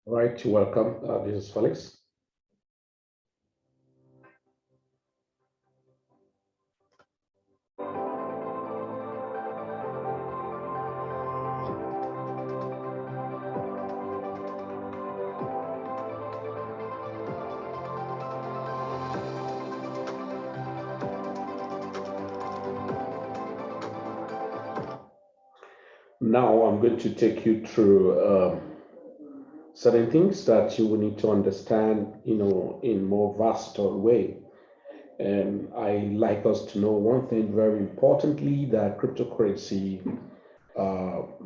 All right, welcome. This is Felix. Now I'm going to take you through certain things that you will need to understand, in more vaster way. And I like us to know one thing very importantly that cryptocurrency,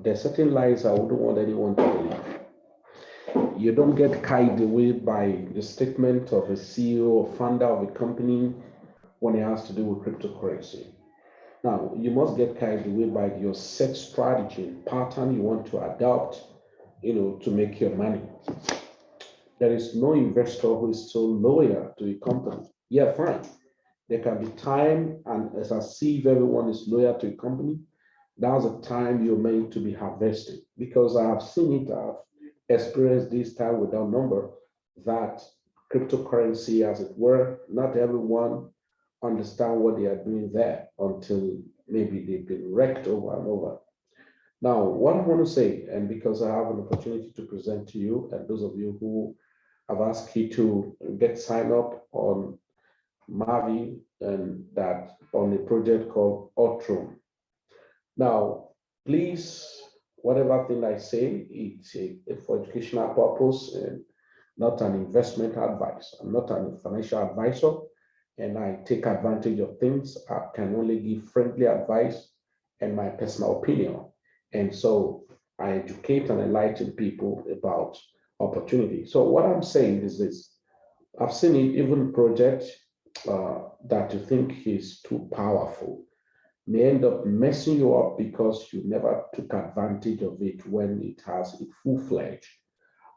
there's certain lies I wouldn't want anyone to believe. You don't get carried away by the statement of a CEO or founder of a company when it has to do with cryptocurrency. Now, you must get carried away by your set strategy and pattern you want to adopt, to make your money. There is no investor who is so loyal to a company. Yeah, fine. There can be time, and as I see if everyone is loyal to a company, that's the time you're meant to be harvesting. Because I have seen it, I've experienced this time without number, that cryptocurrency, as it were, not everyone understand what they are doing there until maybe they've been wrecked over and over. Now, what I want to say, and because I have an opportunity to present to you, and those of you who have asked you to get signed up on Mavie and that on a project called Ultron. Now, please, whatever thing I say, it's for educational purpose and not an investment advice. I'm not a financial advisor, and I take advantage of things. I can only give friendly advice and my personal opinion. And so I educate and enlighten people about opportunity. So what I'm saying is this: I've seen it even project that you think is too powerful may end up messing you up because you never took advantage of it when it has it full-fledged.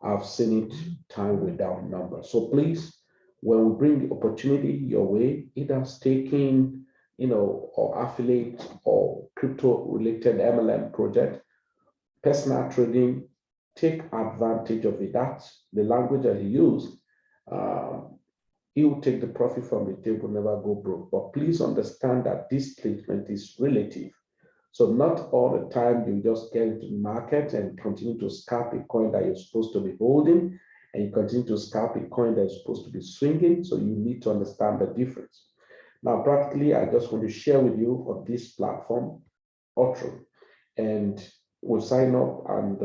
I've seen it time without number. So please, when we bring the opportunity your way, either staking, or affiliate or crypto-related MLM project, personal trading, take advantage of it. That's the language that he used. Um, he will take the profit from the table, never go broke. But please understand that this statement is relative. So not all the time you just get into the market and continue to scalp a coin that you're supposed to be holding, and you continue to scalp a coin that is supposed to be swinging. So you need to understand the difference. Now, practically, I just want to share with you on this platform, Ultron, and we'll sign up. And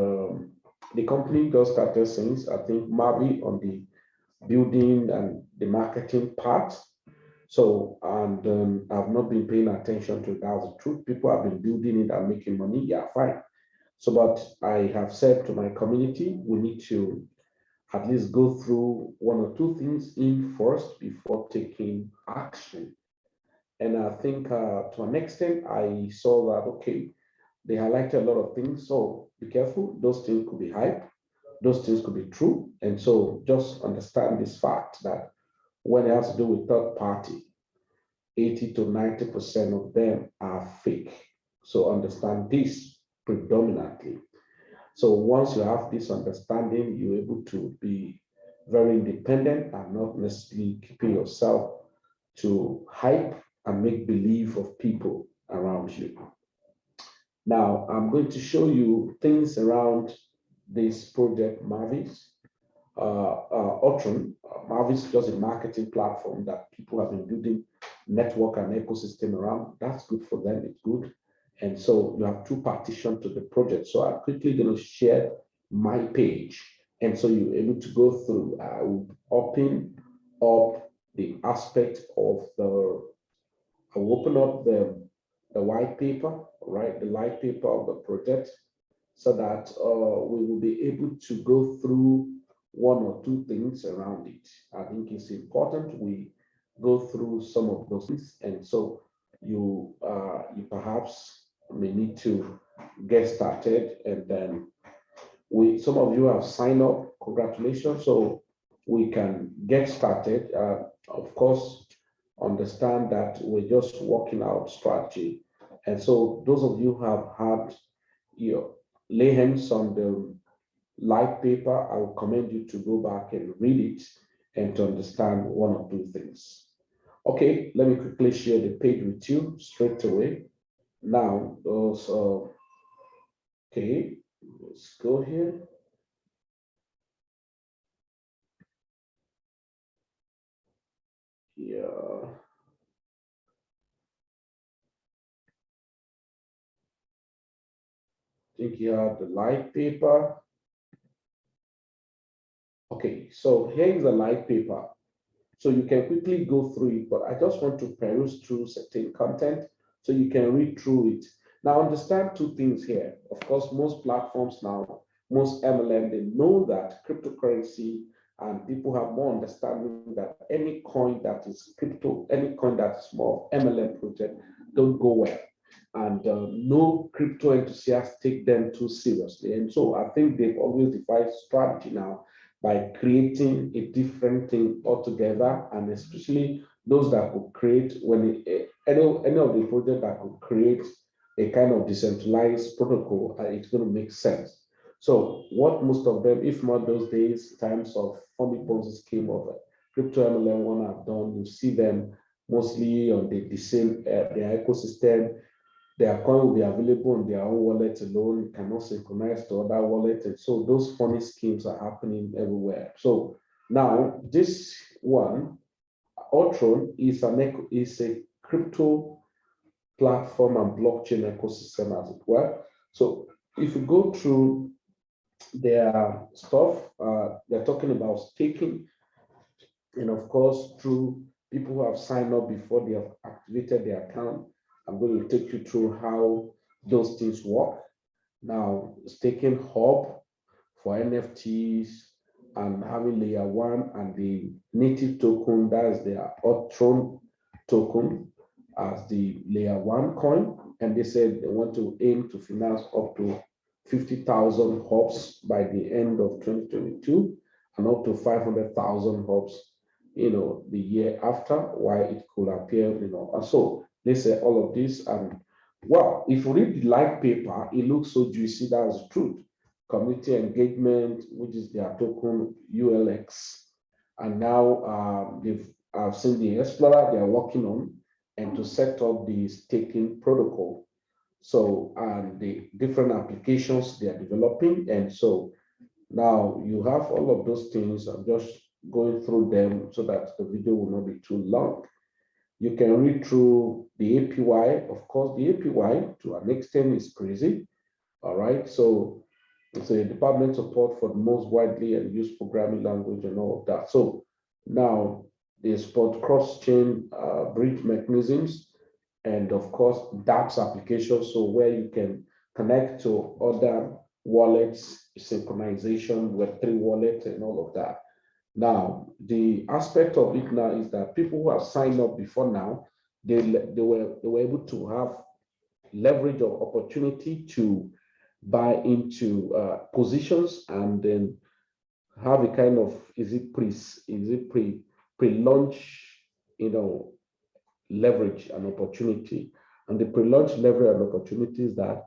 the company does started since I think Mavi on the building and the marketing part. So, and I've not been paying attention to that's the truth. People have been building it and making money. Yeah, fine. So, but I have said to my community, we need to at least go through one or two things in first before taking action. And I think to an extent, I saw that, okay, they highlighted a lot of things. So be careful. Those things could be hype. Those things could be true. And so just understand this fact that when it has to do with third party, 80 to 90% of them are fake. So understand this predominantly. So once you have this understanding, you're able to be very independent and not necessarily keeping yourself to hype and make believe of people around you. Now, I'm going to show you things around this project Mavis. Ultron, Mavis is just a marketing platform that people have been building network and ecosystem around. That's good for them, it's good. And so you have two partitions to the project. So I'm quickly going to share my page. And so you're able to go through, I will open up the aspect of I will open up the white paper, right? The white paper of the project so that we will be able to go through one or two things around it. I think it's important we go through some of those things. And so you perhaps may need to get started, and then some of you have signed up. Congratulations. So we can get started. Of course, understand that we're just working out strategy. And so those of you who have had your lay hands on light paper, I will commend you to go back and read it and to understand one or two things. Okay, let me quickly share the page with you straight away. Now, those, okay, let's go here. Yeah. I think you have the light paper. Okay, so here is the light paper. So you can quickly go through it, but I just want to peruse through certain content so you can read through it. Now, understand two things here. Of course, most platforms now, most MLM, they know that cryptocurrency, and people have more understanding that any coin that is crypto, any coin that is more MLM project, don't go well. And no crypto enthusiasts take them too seriously. And so I think they've always devised strategy now by creating a different thing altogether, and especially those that could create any of the project that could create a kind of decentralized protocol, it's going to make sense. So what most of them, if not those days, times of funny Ponzi scheme of crypto MLM one have done, you see them mostly on the same their ecosystem. Their coin will be available on their own wallet alone, cannot synchronize to other wallets. And so those funny schemes are happening everywhere. So now this one, Ultron, is a crypto platform and blockchain ecosystem, as it were. So if you go through their stuff, they're talking about staking, and of course, through people who have signed up before they have activated their account. I'm going to take you through how those things work. Now, staking hub for NFTs and having layer one and the native token, that is their Ultron token as the layer one coin. And they said they want to aim to finance up to 50,000 hubs by the end of 2022 and up to 500,000 hubs, the year after, why it could appear, And so they say all of this. And well, if you read the light paper, it looks so juicy. That's the truth. Community engagement, which is their token ULX. And now I've seen the Explorer they are working on, and to set up the staking protocol. So, and the different applications they are developing. And so now you have all of those things. I'm just going through them so that the video will not be too long. You can read through the APY. Of course, the APY to an extent is crazy. All right. So it's a department support for the most widely and used programming language and all of that. So now they support cross-chain bridge mechanisms, and of course DApps applications, so where you can connect to other wallets, synchronization, Web3 wallet, and all of that. Now, the aspect of it now is that people who have signed up before now, they were able to have leverage or opportunity to buy into positions and then have a kind of pre-launch, leverage and opportunity. And the pre-launch leverage and opportunity is that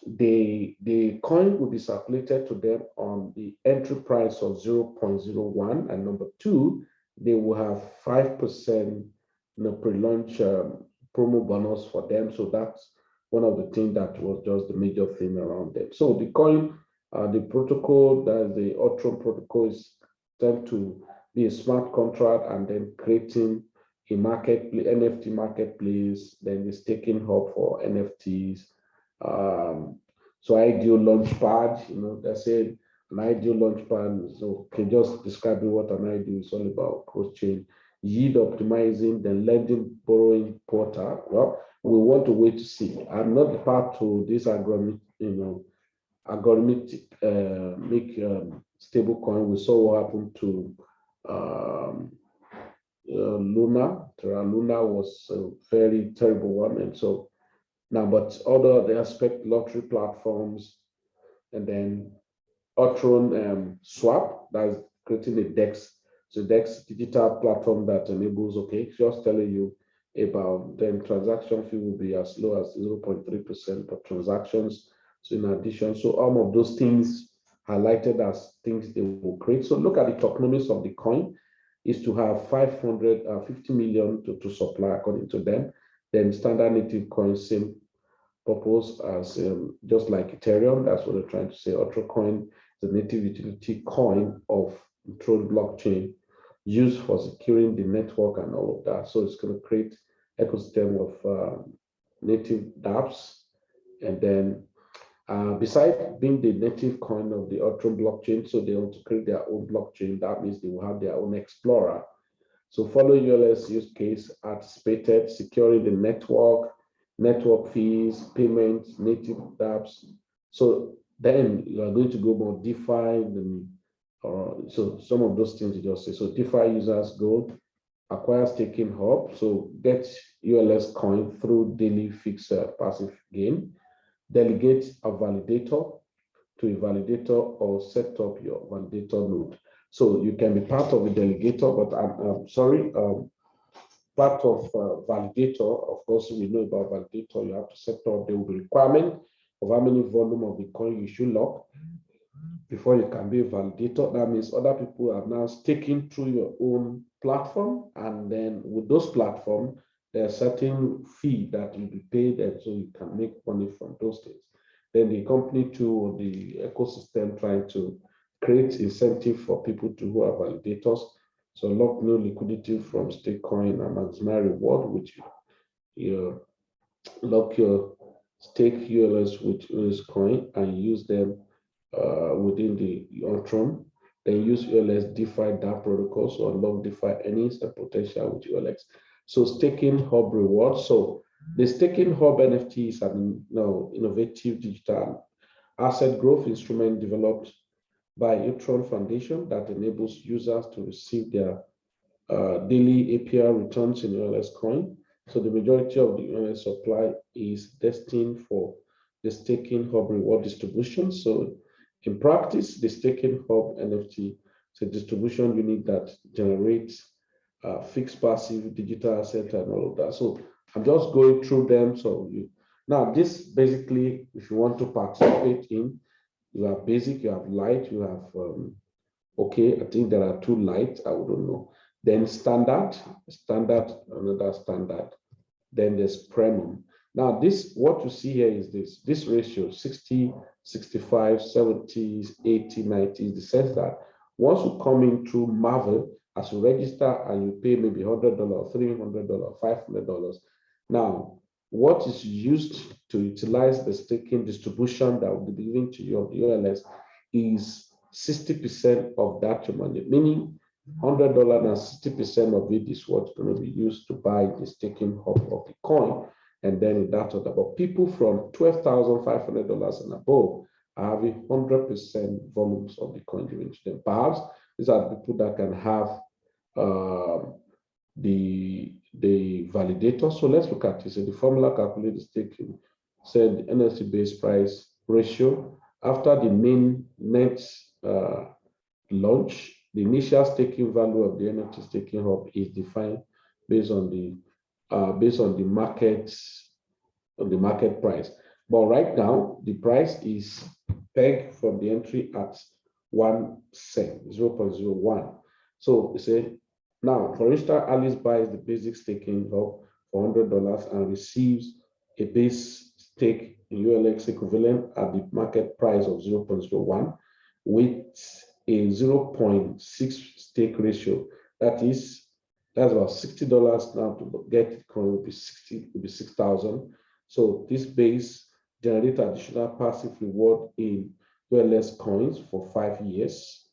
the coin will be circulated to them on the entry price of 0.01, and number two, they will have 5% pre-launch promo bonus for them. So that's one of the things that was just the major thing around them. So the coin, the protocol, that the Ultron protocol, is tend to be a smart contract and then creating a marketplace, NFT marketplace, then the staking hub for NFTs. So ideal launchpad, that's it. An ideal launchpad. So can just describe what an ideal is all about: cross-chain, yield optimizing, then lending, borrowing portal. Well, we want to wait to see. I'm not the part to this algorithmic, make stable coin. We saw what happened to Luna. Terra Luna was a very terrible one, and so now, but other aspect, lottery platforms, and then Ultron Swap, that's creating a DEX. So DEX digital platform that enables, just telling you about then transaction fee will be as low as 0.3% per transactions. So in addition, so all of those things highlighted as things they will create. So look at the tokenomics of the coin is to have 550 million to supply according to them. Then standard native coin, same purpose as just like Ethereum. That's what they're trying to say. Ultracoin is a native utility coin of Tron blockchain used for securing the network and all of that. So it's going to create ecosystem of native dApps. And then besides being the native coin of the Ultron blockchain, so they want to create their own blockchain. That means they will have their own explorer. So follow ULS use case anticipated, securing the network fees, payments, native dApps. So then you are going to go more DeFi, so some of those things you just say. So DeFi users go acquire staking hub. So get ULS coin through daily fixed passive gain. Delegate a validator to a validator or set up your validator node. So you can be part of a delegator, but I'm sorry, part of validator. Of course, we know about validator. You have to set up. There will be requirement of how many volume of the coin you should lock before you can be a validator. That means other people are now staking through your own platform, and then with those platforms, there's a certain fee that will be paid, and so you can make money from those things. Then the company too, or the ecosystem, trying to create incentive for people who are validators. So lock new liquidity from stake coin and maximize reward, which you lock your stake ULS with ULS coin and use them within the Ultron. Then use ULS DeFi DApp protocol, so unlock DeFi earnings and potential with ULX. So staking hub reward. So the staking hub NFT is an innovative digital asset growth instrument developed by Ultron Foundation that enables users to receive their daily APR returns in ULS coin. So the majority of the ULS supply is destined for the staking hub reward distribution. So in practice, the staking hub NFT is a distribution unit that generates fixed passive digital asset and all of that. So I'm just going through them. So now this basically, if you want to participate in, you have basic, you have light, you have okay. I think there are two light. I don't know. Then standard, another standard. Then there's premium. Now this, what you see here is this ratio 60, 65, 70, 80, 90 is the sense that once you come in through Mavie, as you register and you pay maybe $100, $300, $500. Now, what is used to utilize the staking distribution that will be given to your ULS is 60% of that money, meaning $100 and 60% of it is what's going to be used to buy the staking hub of the coin. And then that other, but people from $12,500 and above are having 100% volumes of the coin given to them. Perhaps these are the people that can have the validator. So let's look at this. So the formula calculate the staking. Said the NFC base price ratio after the main net launch. The initial staking value of the NFT staking hub is defined based on the market price. But right now, the price is pegged from the entry at 1 cent, 0.01. So we say, now, for instance, Alice buys the basic staking hub for $100 and receives a base stake in ULX equivalent at the market price of 0.01 with a 0.6 stake ratio. That's about $60 now to get it coin will be 6,000. So this base generates additional passive reward in ULS coins for 5 years.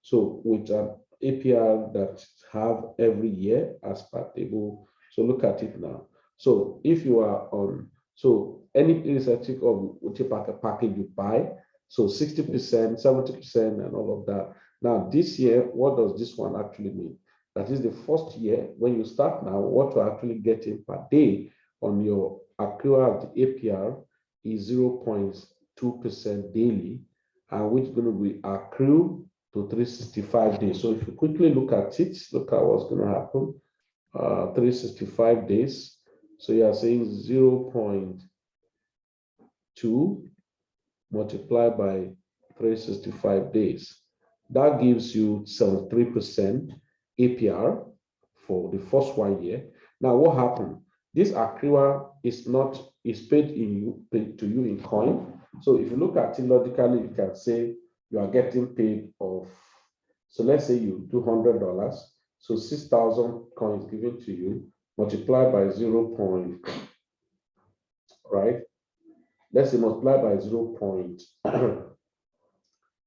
So with an APR that have every year as per table. So look at it now. So if you are on, so any irrespective of which package you buy, so 60%, 70%, and all of that. Now this year, what does this one actually mean? That is the first year when you start now, what you're actually getting per day on your accrual of the APR is 0.2% daily, and which is going to be accrued to 365 days. So if you quickly look at it, look at what's going to happen. 365 days. So you are saying 0.2 multiplied by 365 days. That gives you 73% APR for the first 1 year. Now, what happened? This accrual is paid to you in coin. So if you look at it logically, you can say you are getting paid of, so let's say you do $100. So 6,000 coins given to you, multiplied by 0. Right? Let's say multiply by 0.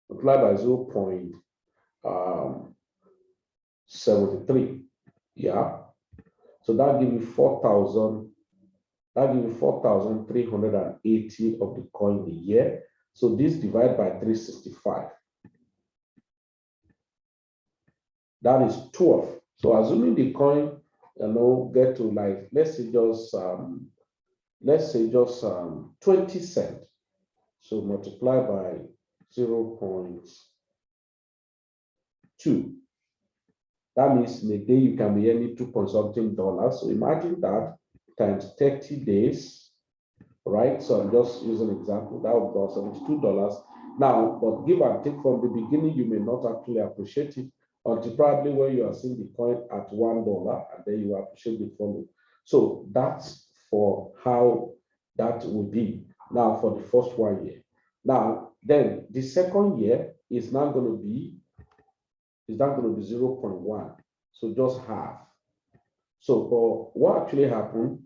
multiply by 0.73. Yeah. So that gives you 4,000. That gives you 4,380 of the coin a year. So this divided by 365. That is 12. So assuming the coin, get to like, let's say just 20 cents. So multiply by 0.2. That means in a day you can be earning $2 something. So imagine that times 30 days, right? So I'm just using an example. That would be $72. Now, but give and take from the beginning, you may not actually appreciate it until probably when you are seeing the coin at $1, and then you appreciate the following. So that's for how that will be now for the first 1 year. Now, then the second year is now going to be 0.1. So just half. So for what actually happened,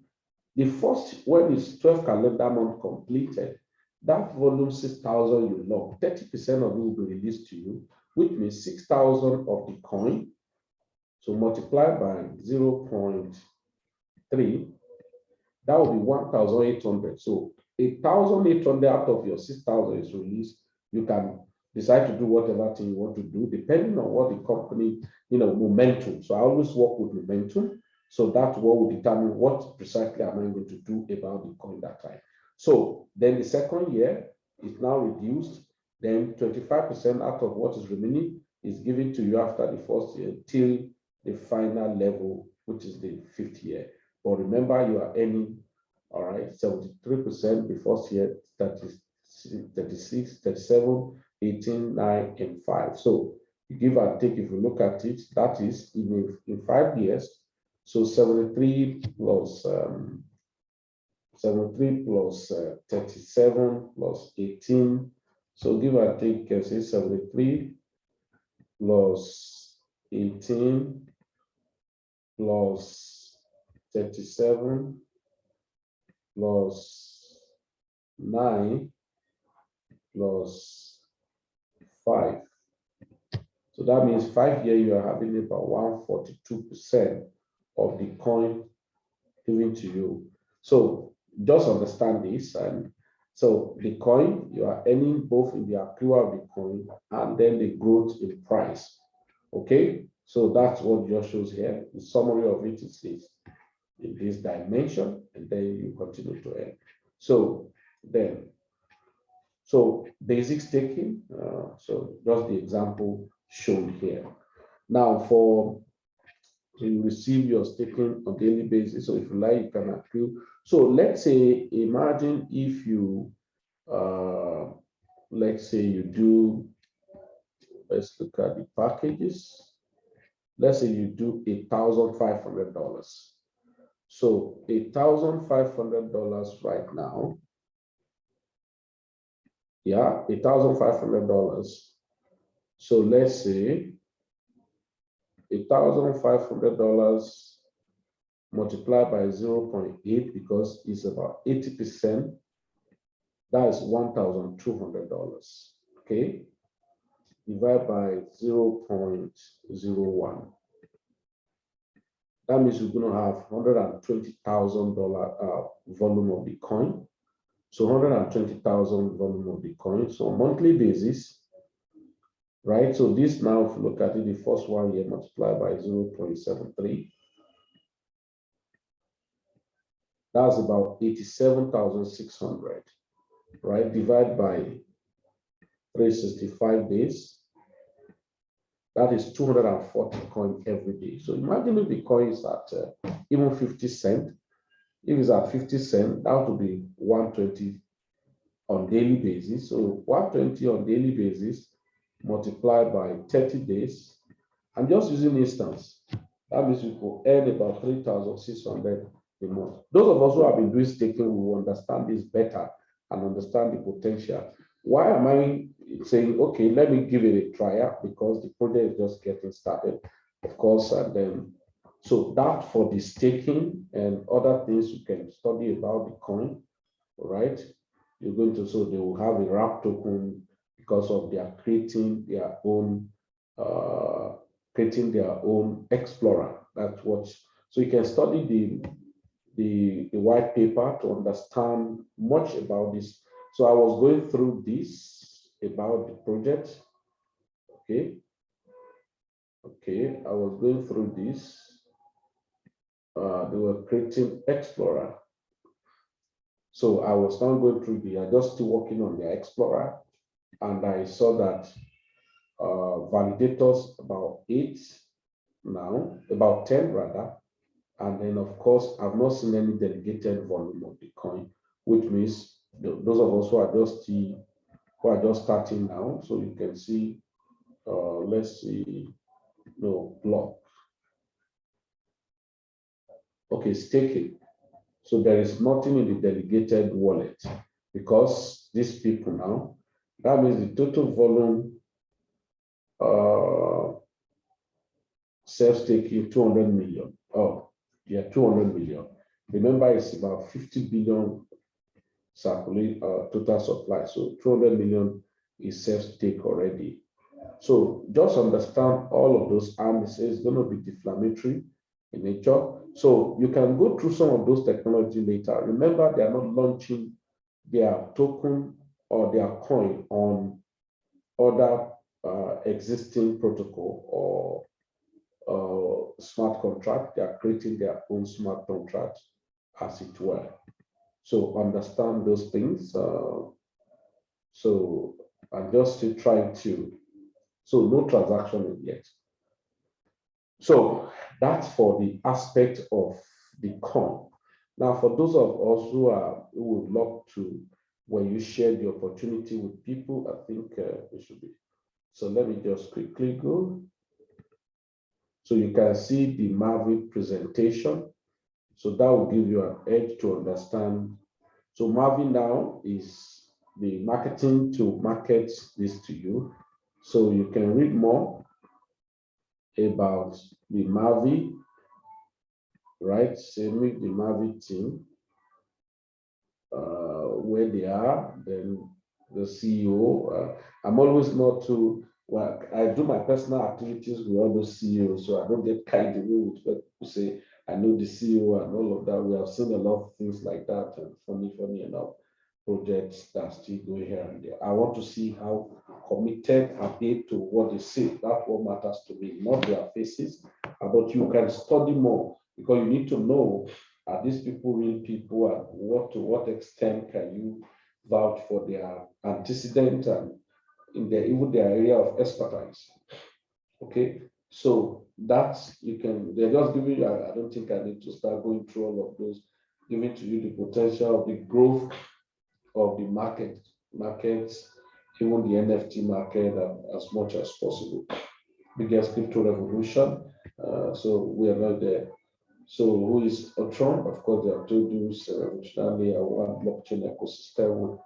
the first, when it's 12 calendar month completed, that volume 6,000 you log, 30% of it will be released to you, which means 6,000 of the coin. So multiply by 0.3, that will be 1,800. So 1,800 out of your 6,000 is released. You can decide to do whatever thing you want to do, depending on what the company, momentum. So I always work with momentum. So that's what will determine what precisely am I going to do about the coin that time. So then the second year is now reduced. Then 25% out of what is remaining is given to you after the first year till the final level, which is the 5th year. But remember, you are earning, all right, 73% the first year, 36, 37, 18, 9, and 5. So you give and take, if you look at it, that is in 5 years. So 73 plus 37 plus 18. So give and take, you can say 73 plus 18 plus 37 plus 9 plus 5. So that means 5 years you are having about 142% of the coin given to you. So just understand this. And so the coin, you are earning both in the accrual of the coin and then the growth in price. Okay, so that's what just shows here. The summary of it is this, in this dimension, and then you continue to earn. So basic staking, so just the example shown here. Now you receive your staking on daily basis. So if you like, you can accrue. So let's say, imagine if you, let's say you do, let's look at the packages. Let's say you do $1,500. So $1,500 right now. Yeah, $1,500. So let's say $1,500 multiplied by 0.8, because it's about 80%. That is $1,200. Okay, divide by 0.01. That means you're going to have $120,000 volume of the coin. So 120,000 volume of the coin. So on a monthly basis, right? So this now, if you look at it, the first 1 year multiplied by 0.73. That's about 87,600, right? Divide by 365 days. That is 240 coin every day. So imagine if the coin is at even 50 cents. If it's at 50 cents, that would be 120 on daily basis. So 120 on daily basis multiplied by 30 days. I'm just using instance. That means we could earn about 3,600 a month. Those of us who have been doing staking will understand this better and understand the potential. Why am I saying, okay, let me give it a try? Because the project is just getting started, of course, and then so that for the staking and other things you can study about the coin, right? You're going to, so they will have a wrap token because of their creating their own explorer. That's what, so you can study the white paper to understand much about this. So I was going through this about the project. Okay. Okay, I was going through this. They were creating explorer. So I was now going through I just still working on the explorer, and I saw that validators about 8 now, about 10 rather. And then of course, I've not seen any delegated volume of the coin, which means those of us who are just starting now. So you can see, let's see, no block. Okay, staking. So there is nothing in the delegated wallet because these people now, that means the total volume self-staking 200 million. Oh, yeah, 200 million. Remember, it's about 50 billion total supply. So 200 million is self-stake already. So just understand all of those, and it's going to be deflammatory in nature. So you can go through some of those technology later. Remember, they are not launching their token or their coin on other existing protocol or smart contract. They are creating their own smart contract, as it were. So understand those things. So I'm just still trying to, so no transaction yet. So that's for the aspect of the coin. Now, for those of us who would love to, when you share the opportunity with people, I think it should be. So let me just quickly go. So you can see the Mavie presentation. So that will give you an edge to understand. So Mavie now is the marketing to market this to you. So you can read more about the Mavie, right? So meet the Mavie team, where they are, then the CEO. I'm always not too, well, I do my personal activities with all those CEOs, so I don't get carried away with what people say. I know the CEO and all of that. We have seen a lot of things like that, and funny enough, projects that still go here and there. I want to see how committed are they to what they say. That's what matters to me, not their faces. But you can study more because you need to know, are these people real people, and to what extent can you vouch for their antecedent and even their area of expertise. Okay, so that's, they're just giving you, I don't think I need to start going through all of those, giving to you the potential of the growth of the markets, even the NFT market, as much as possible. Biggest crypto revolution. So we are not there. So who is Ultron? Of course, they have told you revolutionarily one blockchain ecosystem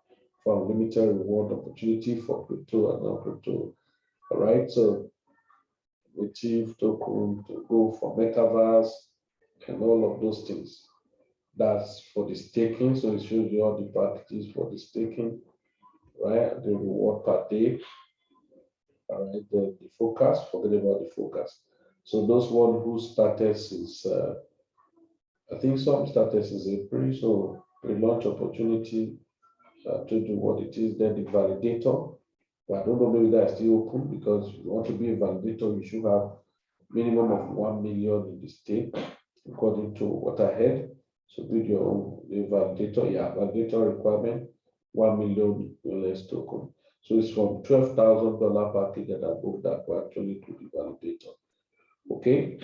for unlimited reward opportunity for crypto and non-crypto. All right. So achieve token to go for metaverse and all of those things. That's for the staking. So it shows you all the packages for the staking, right? The reward per day. All right, the focus, forget about the focus. So those one who started since, I think some started since April, so pre-launch opportunity to do what it is, then the validator. But I don't know, maybe that's still open because if you want to be a validator, you should have minimum of 1 million in the stake, according to what I heard. So build your own validator. Yeah, validator requirement, 1 million US token. So it's from $12,000 package that above that will actually do the validator. Okay.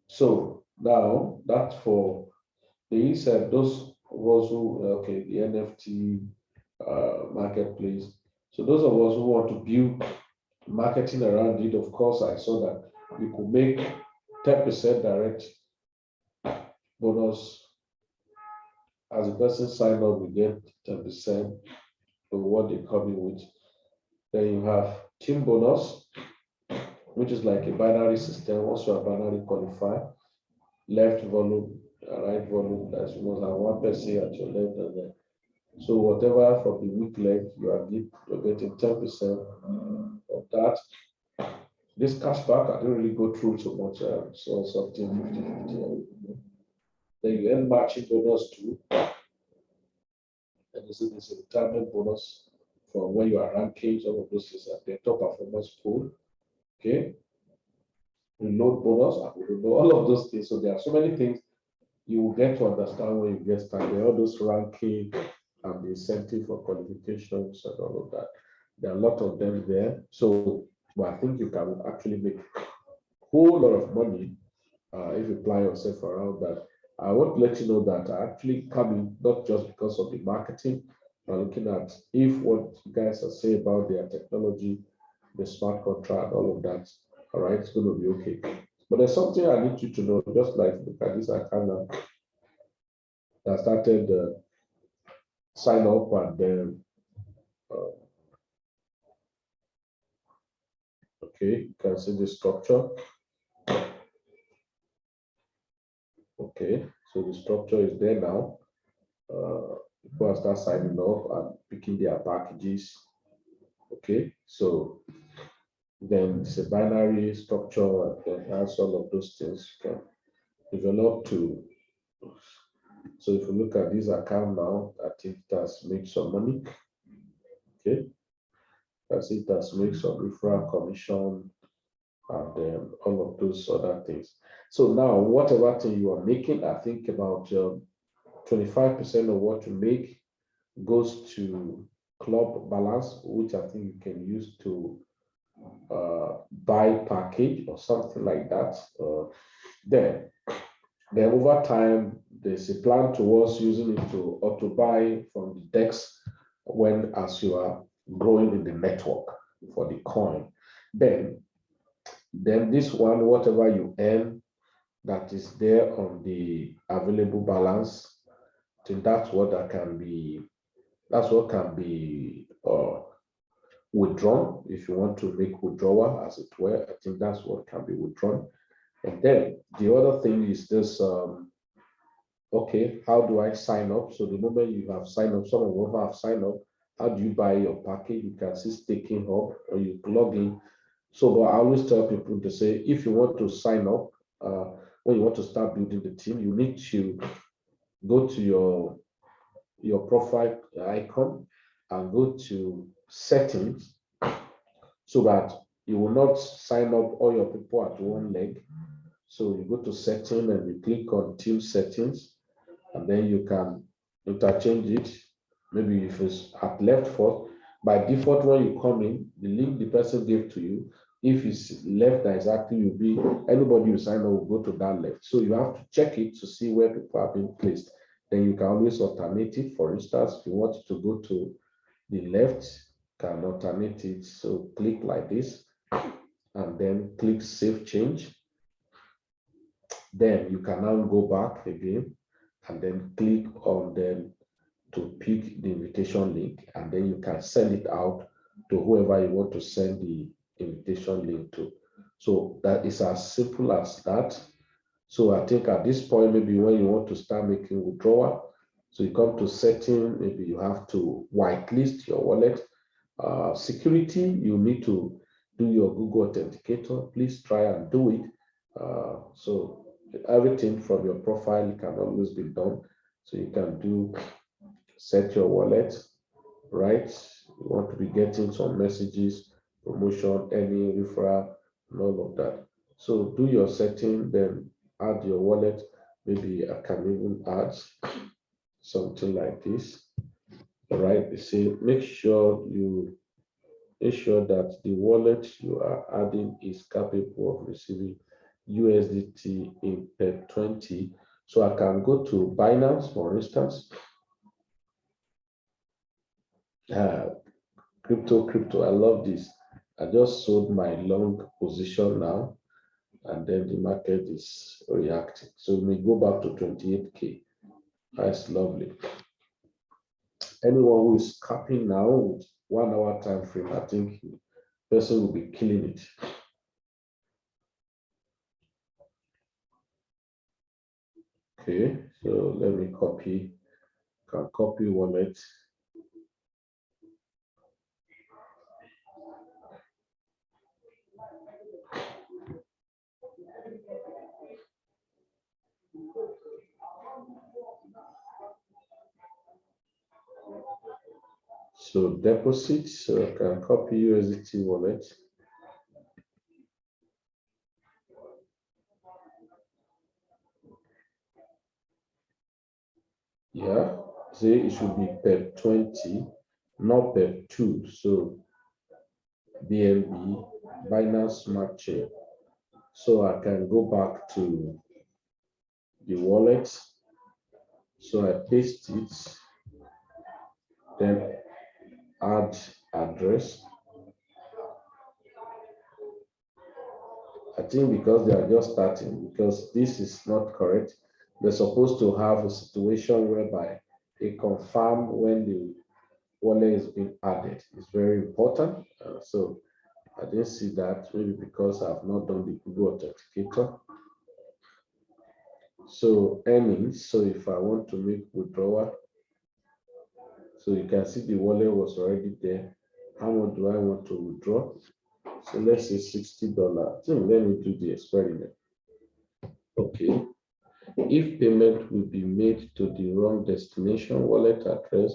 So now that's for the those of us who, okay, the NFT marketplace. So those of us who want to build marketing around it, of course, I saw that we could make 10% direct bonus. As a person sign up, we get 10% of what they come in with. Then you have team bonus, which is like a binary system. Once you are binary qualified, left volume, right volume, that you must have one person at your left and then. So whatever from the weak leg, you're getting 10% of that. This cashback, I didn't really go through so much, so something 50-50. Then you end matching bonus too. And this is a retirement bonus from where you are ranking, some of those things at the top performance pool. Okay. Reload bonus, I will know all of those things. So there are so many things you will get to understand when you get started, all those ranking and the incentive for qualifications and all of that. There are a lot of them there. So but I think you can actually make a whole lot of money if you apply yourself around that. I want to let you know that I actually come in not just because of the marketing, but looking at if what you guys are saying about their technology, the smart contract, all of that, all right, it's going to be okay. But there's something I need you to know, just like look at this account that started sign up and then okay, you can see the structure. Okay, so the structure is there now. People start signing up and picking their packages. Okay, so then it's a binary structure and has all of those things you can develop to. So if you look at this account now, I think it has made some money. Okay, that's it has made some referral commission and then all of those other things. So now, whatever thing you are making, I think about 25% of what you make goes to club balance, which I think you can use to buy package or something like that. Then over time, there's a plan towards using it to auto buy from the DEX when as you are growing in the network for the coin. Then this one, whatever you earn that is there on the available balance, I think that's what can be withdrawn if you want to make withdrawal, as it were. I think that's what can be withdrawn. And then the other thing is this, okay, how do I sign up? So the moment you have signed up, some of you have signed up, how do you buy your package? You can see Staking Hub or you plug in. So I always tell people to say, if you want to sign up, when you want to start building the team, you need to go to your profile icon and go to settings so that you will not sign up all your people at one leg. So you go to setting and you click on team settings, and then you can interchange it. Maybe if it's at left first, by default, when you come in, the link the person gave to you, if it's left that is active, you'll be anybody you sign up will go to that left. So you have to check it to see where people have been placed. Then you can always alternate it. For instance, if you want it to go to the left, you can alternate it. So click like this and then click save change. Then you can now go back again and then click on them to pick the invitation link, and then you can send it out to whoever you want to send the invitation link to. So that is as simple as that. So I think at this point, maybe when you want to start making withdrawal, so you come to setting, maybe you have to whitelist your wallet. Security, you need to do your Google Authenticator. Please try and do it. So everything from your profile can always be done. So you can do set your wallet, right? You want to be getting some messages, promotion, any referral, and all of that. So do your setting, then add your wallet. Maybe I can even add something like this. All right, you see, make sure that the wallet you are adding is capable of receiving USDT in per 20. So I can go to Binance, for instance. Uh, crypto, I love this. I just sold my long position now, and then the market is reacting. So we may go back to 28K. That's lovely. Anyone who is capping now with 1 hour time frame, I think the person will be killing it. Okay, so let me copy. Can copy wallet. So deposit, so I can copy USDT wallet. Yeah, say it should be per 20, not per 2. So BNB, Binance Smart Chain. So I can go back to the wallet. So I paste it, then add address. I think because they are just starting, because this is not correct, they're supposed to have a situation whereby they confirm when the wallet is being added. It's very important. So I didn't see that, maybe because I've not done the Google Authenticator. So earnings, so if I want to make withdrawal, so you can see the wallet was already there. How much do I want to withdraw? So let's say $60. So let me do the experiment. Okay. If payment will be made to the wrong destination wallet address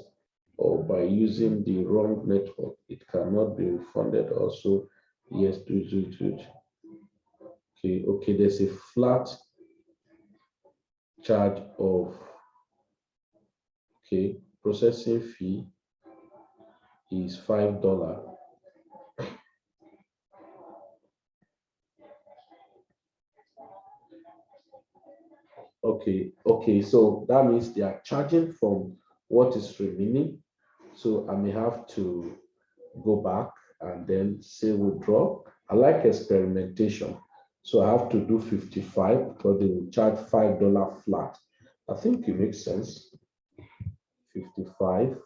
or by using the wrong network, it cannot be refunded. Also, yes, do. Okay, there's a flat charge of, okay, processing fee is $5. Okay, so that means they are charging from what is remaining. So I may have to go back and then say withdraw. I like experimentation. So I have to do 55 because they will charge $5 flat. I think it makes sense. 55.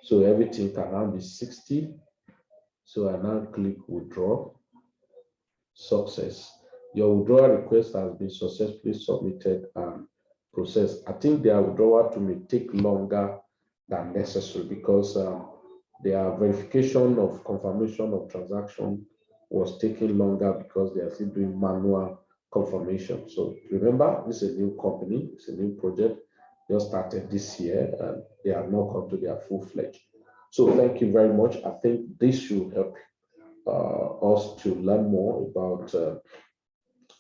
So everything can now be 60. So I now click withdraw. Success. Your withdrawal request has been successfully submitted and processed. I think their withdrawal to may take longer than necessary because their verification of confirmation of transaction was taking longer because they are still doing manual confirmation. So remember, this is a new company, it's a new project, just started this year and they have not come to their full-fledged. So thank you very much. I think this should help us to learn more about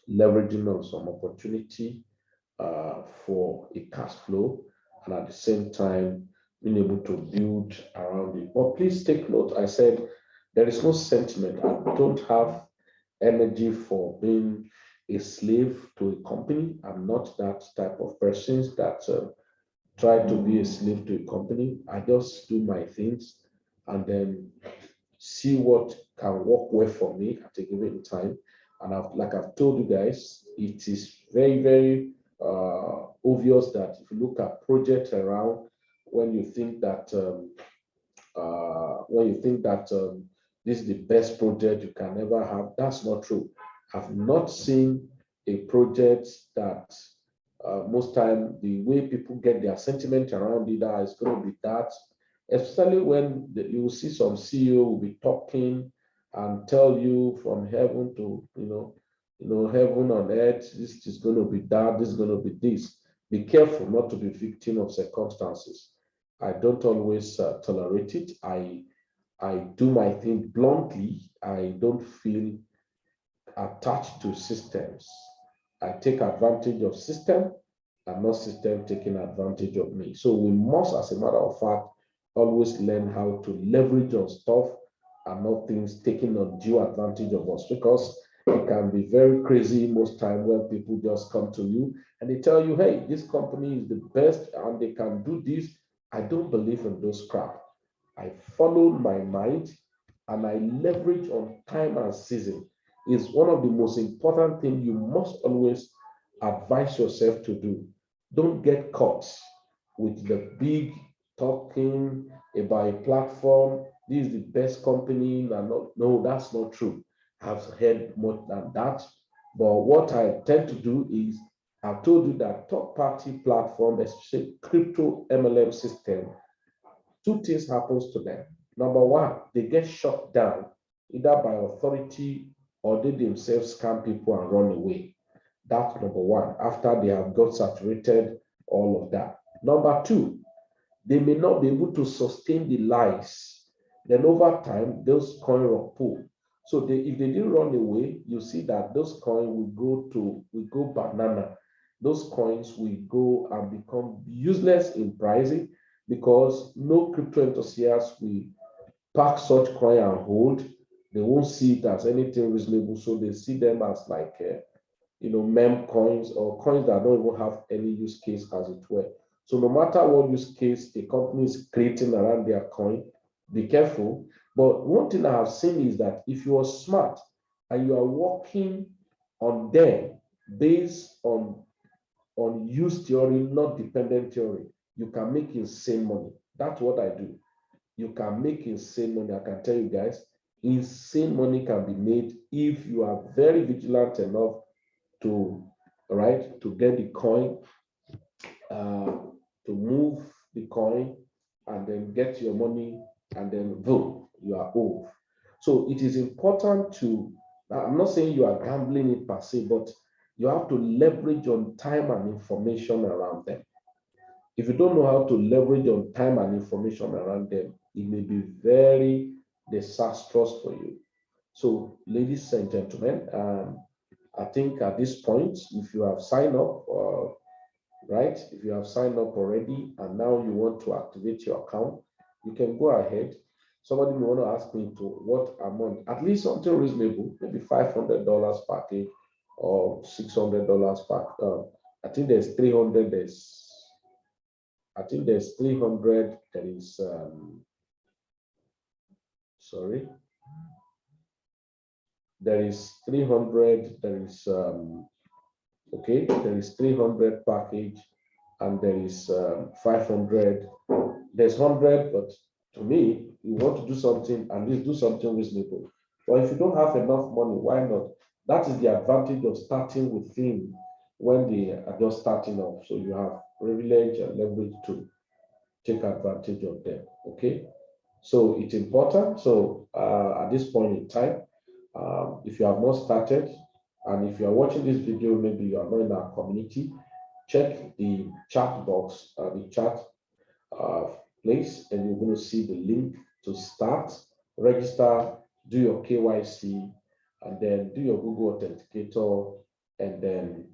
leveraging on some opportunity for a cash flow and at the same time being able to build around it. But please take note, I said there is no sentiment. I don't have energy for being a slave to a company. I'm not that type of person that try to be a slave to a company. I just do my things and then see what can work well for me at a given time. And like I've told you guys, it is very obvious that if you look at projects around, when you think that this is the best project you can ever have, that's not true. I've not seen a project that most time the way people get their sentiment around it is going to be that, especially when you will see some CEO will be talking and tell you from heaven to heaven on earth, this is going to be that, this is going to be this. Be careful not to be victim of circumstances. I don't always tolerate it. I do my thing bluntly. I don't feel attached to systems. I take advantage of system and not system taking advantage of me. So we must, as a matter of fact, always learn how to leverage on stuff and not things taking undue advantage of us, because it can be very crazy most time when people just come to you and they tell you, hey, this company is the best and they can do this I don't believe in those crap. I follow my mind and I leverage on time and season. It's one of the most important things you must always advise yourself to do. Don't get caught with the big talking about a platform. This is the best company. No, that's not true. I've heard more than that. But what I tend to do is I've told you that third party platform, especially crypto MLM system, two things happens to them. Number one, they get shut down either by authority or they themselves scam people and run away. That's number one, after they have got saturated, all of that. Number two, they may not be able to sustain the lies. Then over time, those coins will pull. So if they didn't run away, you see that those coins will go banana. Those coins will go and become useless in pricing because no crypto enthusiast will pack such coin and hold. They won't see it as anything reasonable, so they see them as like meme coins or coins that don't even have any use case as it were. So no matter what use case a company is creating around their coin, be careful. But one thing I have seen is that if you are smart and you are working on them based on use theory, not dependent theory, you can make insane money. That's what I do. You can make insane money. I can tell you guys, insane money can be made if you are very vigilant enough to get the coin, to move the coin and then get your money and then boom, you are off. So it is important to, I'm not saying you are gambling it per se, but you have to leverage on time and information around them. If you don't know how to leverage on time and information around them, it may be very disastrous for you. So, ladies and gentlemen, I think at this point, if you have signed up, right, if you have signed up already and now you want to activate your account, you can go ahead. Somebody may want to ask me to what amount, at least something reasonable, maybe $500 package or $600 pack. I think there's 300. There's 300. There is sorry. There is 300. There is okay. There is 300 package, and there is 500. There's 100, but to me, you want to do something and just do something reasonable. But if you don't have enough money, why not? That is the advantage of starting with them when they are just starting off. So you have privilege and leverage to take advantage of them. Okay. So it's important. So at this point in time, if you have not started, and if you are watching this video, maybe you are not in our community, check the chat box, the chat uh, place, and you're going to see the link to start, register, do your KYC, and then do your Google Authenticator, and then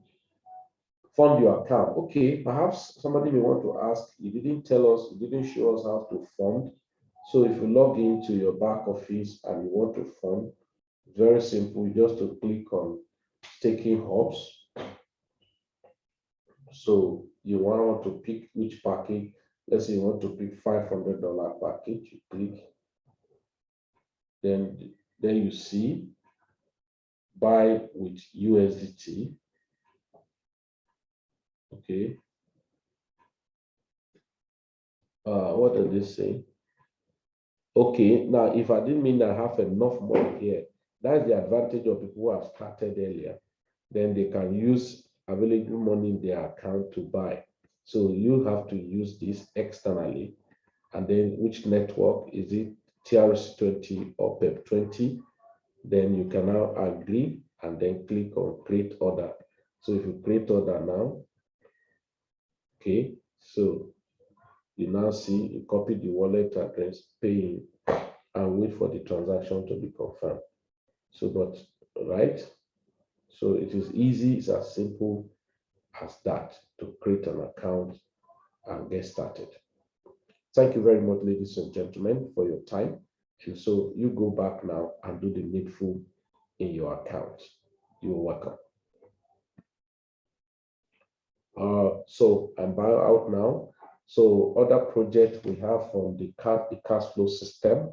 fund your account. Okay, perhaps somebody may want to ask, you didn't tell us, you didn't show us how to fund. So if you log into your back office and you want to fund, very simple, you just to click on staking hubs. So you want to pick which package. Let's say you want to pick $500 package, you click. Then you see buy with USDT. Okay. What did they say? Okay, now if I didn't mean I have enough money here, that's the advantage of people who have started earlier. Then they can use available money in their account to buy. So you have to use this externally. And then which network is it? TRC20 or PEP20? Then you can now agree and then click on create order. So if you create order now, okay, so you now see you copy the wallet address, paying, and wait for the transaction to be confirmed. So, but right, so it is easy, it's as simple as that to create an account and get started. Thank you very much, ladies and gentlemen, for your time. And so you go back now and do the needful in your account. You're welcome. So I'm out now. So other projects we have from the cash flow system,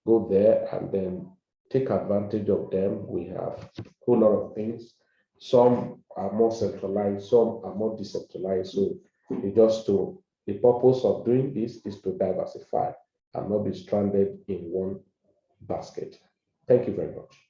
go there and then take advantage of them. We have a whole lot of things. Some are more centralized, some are more decentralized. So it just to the purpose of doing this is to diversify and not be stranded in one basket. Thank you very much.